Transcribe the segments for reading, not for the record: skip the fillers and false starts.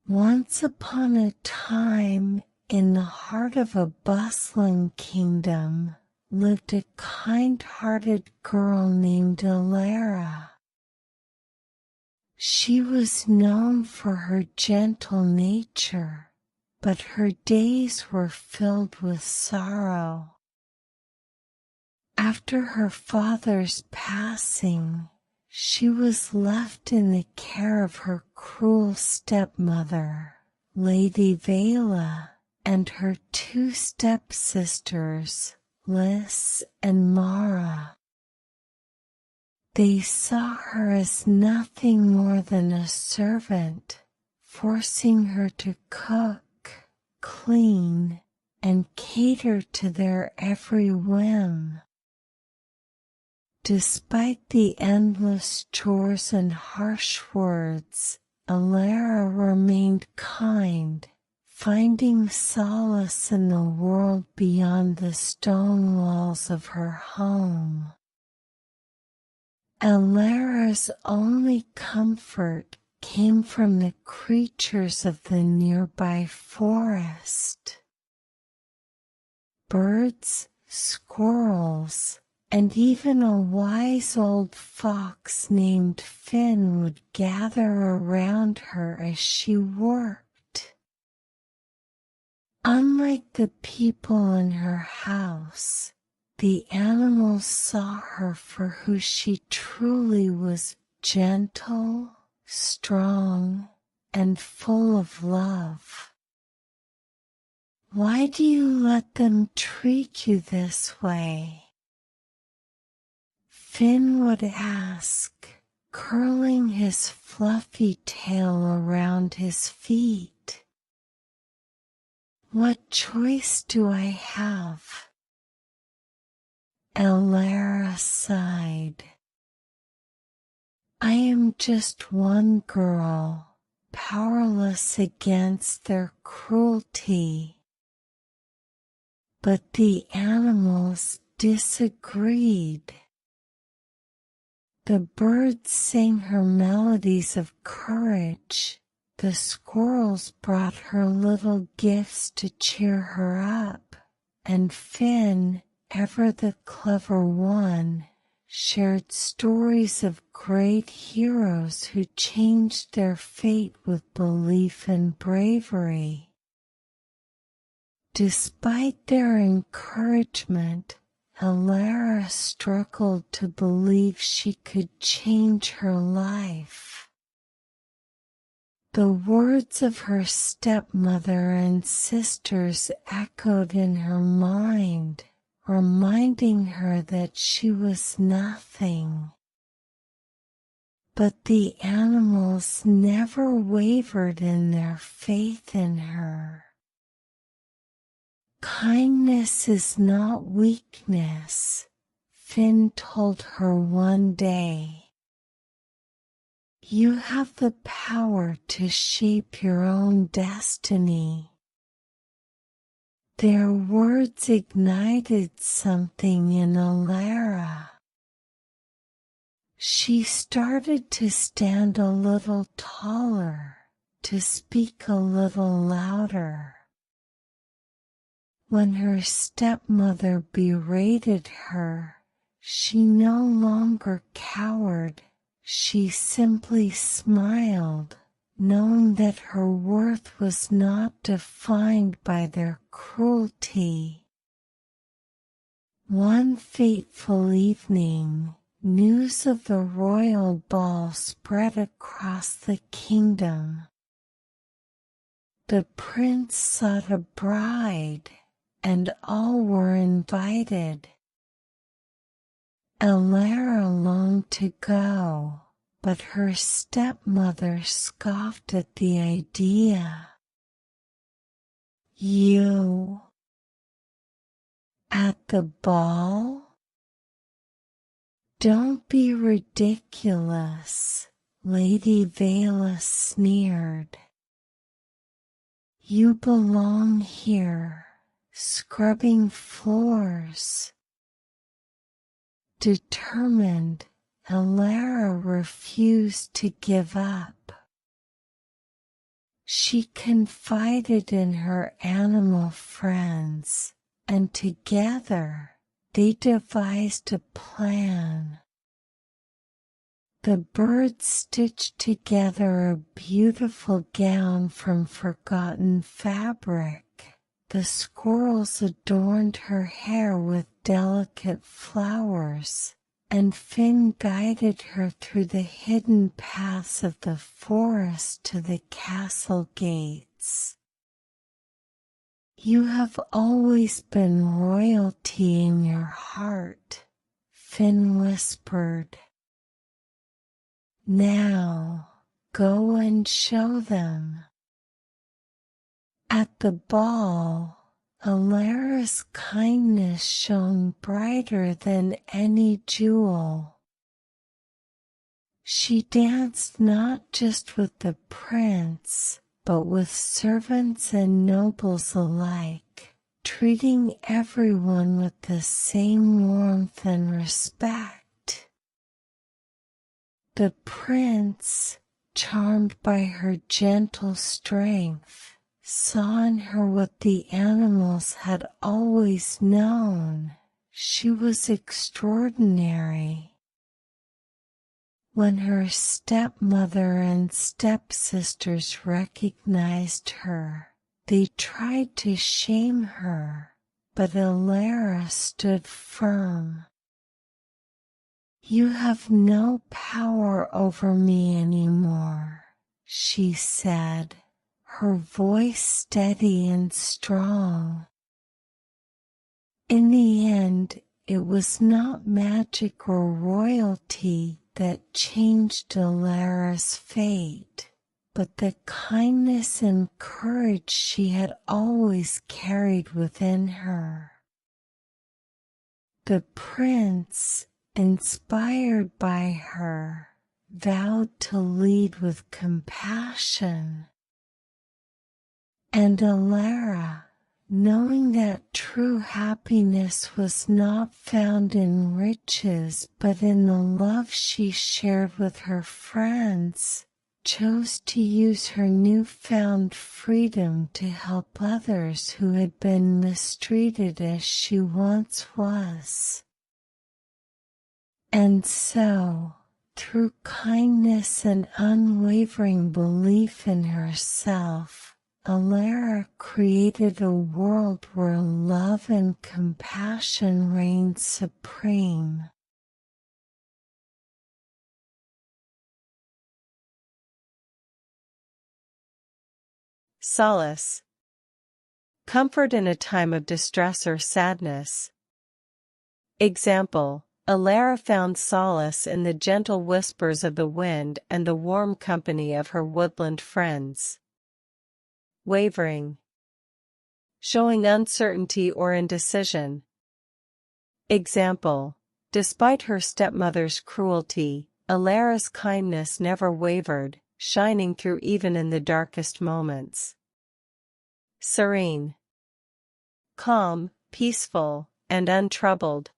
Once upon a time, in the heart of a bustling kingdom, lived a kind-hearted girl named Alara. She was known for her gentle nature, but her days were filled with sorrow. After her father's passing, she was left in the care of her cruel stepmother, Lady Wale, and her two stepsisters, Liz and Mara. They saw her as nothing more than a servant, forcing her to cook, clean, and cater to their every whim. Despite the endless chores and harsh words, Alara remained kind, finding solace in the world beyond the stone walls of her home. Alara's only comfort came from the creatures of the nearby forest. Birds, squirrels, and even a wise old fox named Finn would gather around her as she worked. Unlike the people in her house, the animals saw her for who she truly was: gentle, strong, and full of love. "Why do you let them treat you this way?" Finn would ask, curling his fluffy tail around his feet. "What choice do I have?" Alara sighed. "I am just one girl, powerless against their cruelty." But the animals disagreed. The birds sang her melodies of courage, the squirrels brought her little gifts to cheer her up, and Finn, ever the clever one, shared stories of great heroes who changed their fate with belief and bravery. Despite their encouragement, Alara struggled to believe she could change her life. The words of her stepmother and sisters echoed in her mind, reminding her that she was nothing. But the animals never wavered in their faith in her. "Kindness is not weakness," Finn told her one day. "You have the power to shape your own destiny." Their words ignited something in Alara. She started to stand a little taller, to speak a little louder. When her stepmother berated her, she no longer cowered. She simply smiled, knowing that her worth was not defined by their cruelty. One fateful evening, news of the royal ball spread across the kingdom. The prince sought a bride, and all were invited. Alara longed to go, but her stepmother scoffed at the idea. "You? At the ball? Don't be ridiculous," Lady Wale sneered. "You belong here, scrubbing floors." Determined, Alara refused to give up. She confided in her animal friends, and together they devised a plan. The birds stitched together a beautiful gown from forgotten fabric. The squirrels adorned her hair with delicate flowers, and Finn guided her through the hidden paths of the forest to the castle gates. You have always been royalty in your heart, Finn whispered. Now, go and show them. At the ball, Alara's kindness shone brighter than any jewel. She danced not just with the prince, but with servants and nobles alike, treating everyone with the same warmth and respect. The prince, charmed by her gentle strength, saw in her what the animals had always known. She was extraordinary. When her stepmother and stepsisters recognized her, they tried to shame her, but Alara stood firm. You have no power over me anymore, she said, her voice steady and strong. In the end, it was not magic or royalty that changed Alara's fate, but the kindness and courage she had always carried within her. The prince, inspired by her, vowed to lead with compassion. And Alara, knowing that true happiness was not found in riches but in the love she shared with her friends, chose to use her newfound freedom to help others who had been mistreated as she once was. And so, through kindness and unwavering belief in herself, Alara created a world where love and compassion reigned supreme. Solace. Comfort in a time of distress or sadness. Example: Alara found solace in the gentle whispers of the wind and the warm company of her woodland friends. Wavering. Showing uncertainty or indecision. Example: despite her stepmother's cruelty, Alara's kindness never wavered, shining through even in the darkest moments. Serene. Calm, peaceful, and untroubled.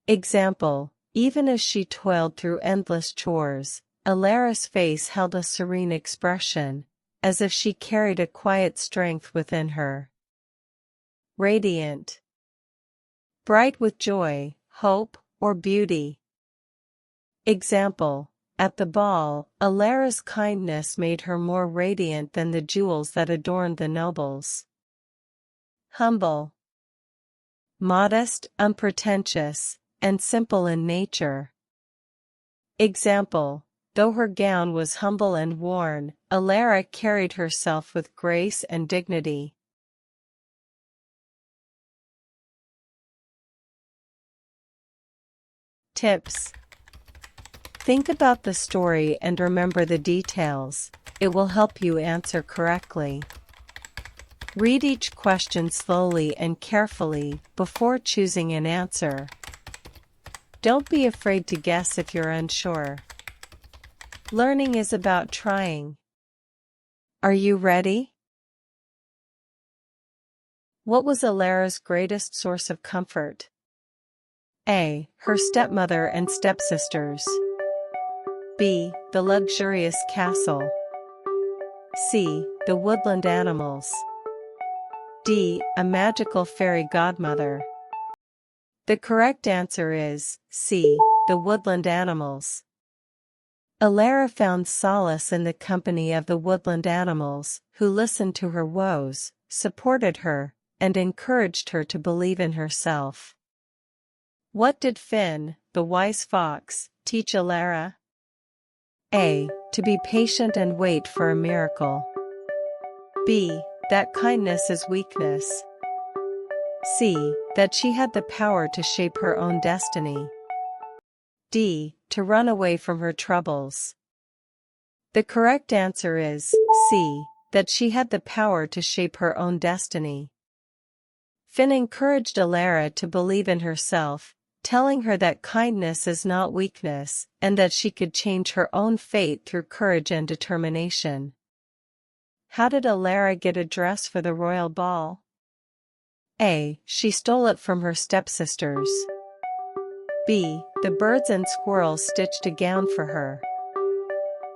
Example: even as she toiled through endless chores, Alara's face held a serene expression, as if she carried a quiet strength within her. Radiant. Bright with joy, hope, or beauty. Example: at the ball, Alara's kindness made her more radiant than the jewels that adorned the nobles. Humble. Modest, unpretentious, and simple in nature. Example: though her gown was humble and worn, Alara carried herself with grace and dignity. Tips. Think about the story and remember the details. It will help you answer correctly. Read each question slowly and carefully before choosing an answer. Don't be afraid to guess if you're unsure. Learning is about trying. Are you ready? What was Alara's greatest source of comfort? A. Her stepmother and stepsisters. B. The luxurious castle. C. The woodland animals. D. A magical fairy godmother. The correct answer is C. The woodland animals. Alara found solace in the company of the woodland animals, who listened to her woes, supported her, and encouraged her to believe in herself. What did Finn, the wise fox, teach Alara? A. To be patient and wait for a miracle. B. That kindness is weakness. C. That she had the power to shape her own destiny. D. To run away from her troubles. The correct answer is C. That she had the power to shape her own destiny. Finn encouraged Alara to believe in herself, telling her that kindness is not weakness, and that she could change her own fate through courage and determination. How did Alara get a dress for the royal ball? A. She stole it from her stepsisters. B. The birds and squirrels stitched a gown for her.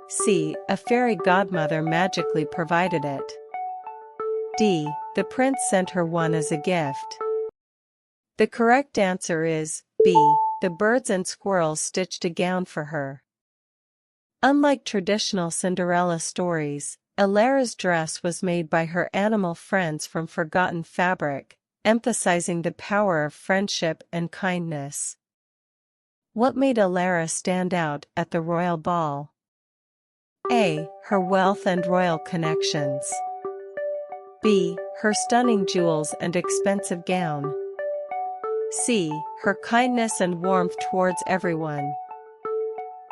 C. A fairy godmother magically provided it. D. The prince sent her one as a gift. The correct answer is B. The birds and squirrels stitched a gown for her. Unlike traditional Cinderella stories, Alara's dress was made by her animal friends from forgotten fabric, emphasizing the power of friendship and kindness. What made Alara stand out at the royal ball? A. Her wealth and royal connections. B. Her stunning jewels and expensive gown. C. Her kindness and warmth towards everyone.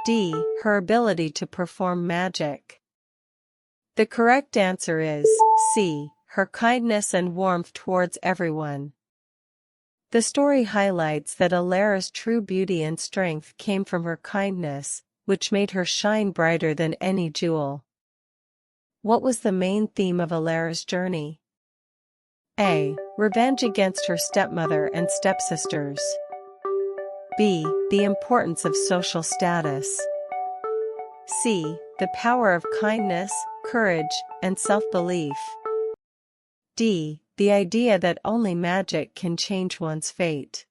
D. Her ability to perform magic. The correct answer is C. Her kindness and warmth towards everyone. The story highlights that Alara's true beauty and strength came from her kindness, which made her shine brighter than any jewel. What was the main theme of Alara's journey? A. Revenge against her stepmother and stepsisters. B. The importance of social status. C. The power of kindness, courage, and self-belief. D. The idea that only magic can change one's fate.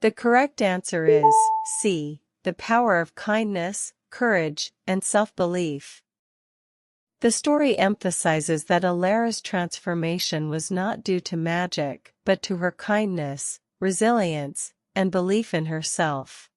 The correct answer is C. The power of kindness, courage, and self-belief. The story emphasizes that Alara's transformation was not due to magic, but to her kindness, resilience, and belief in herself.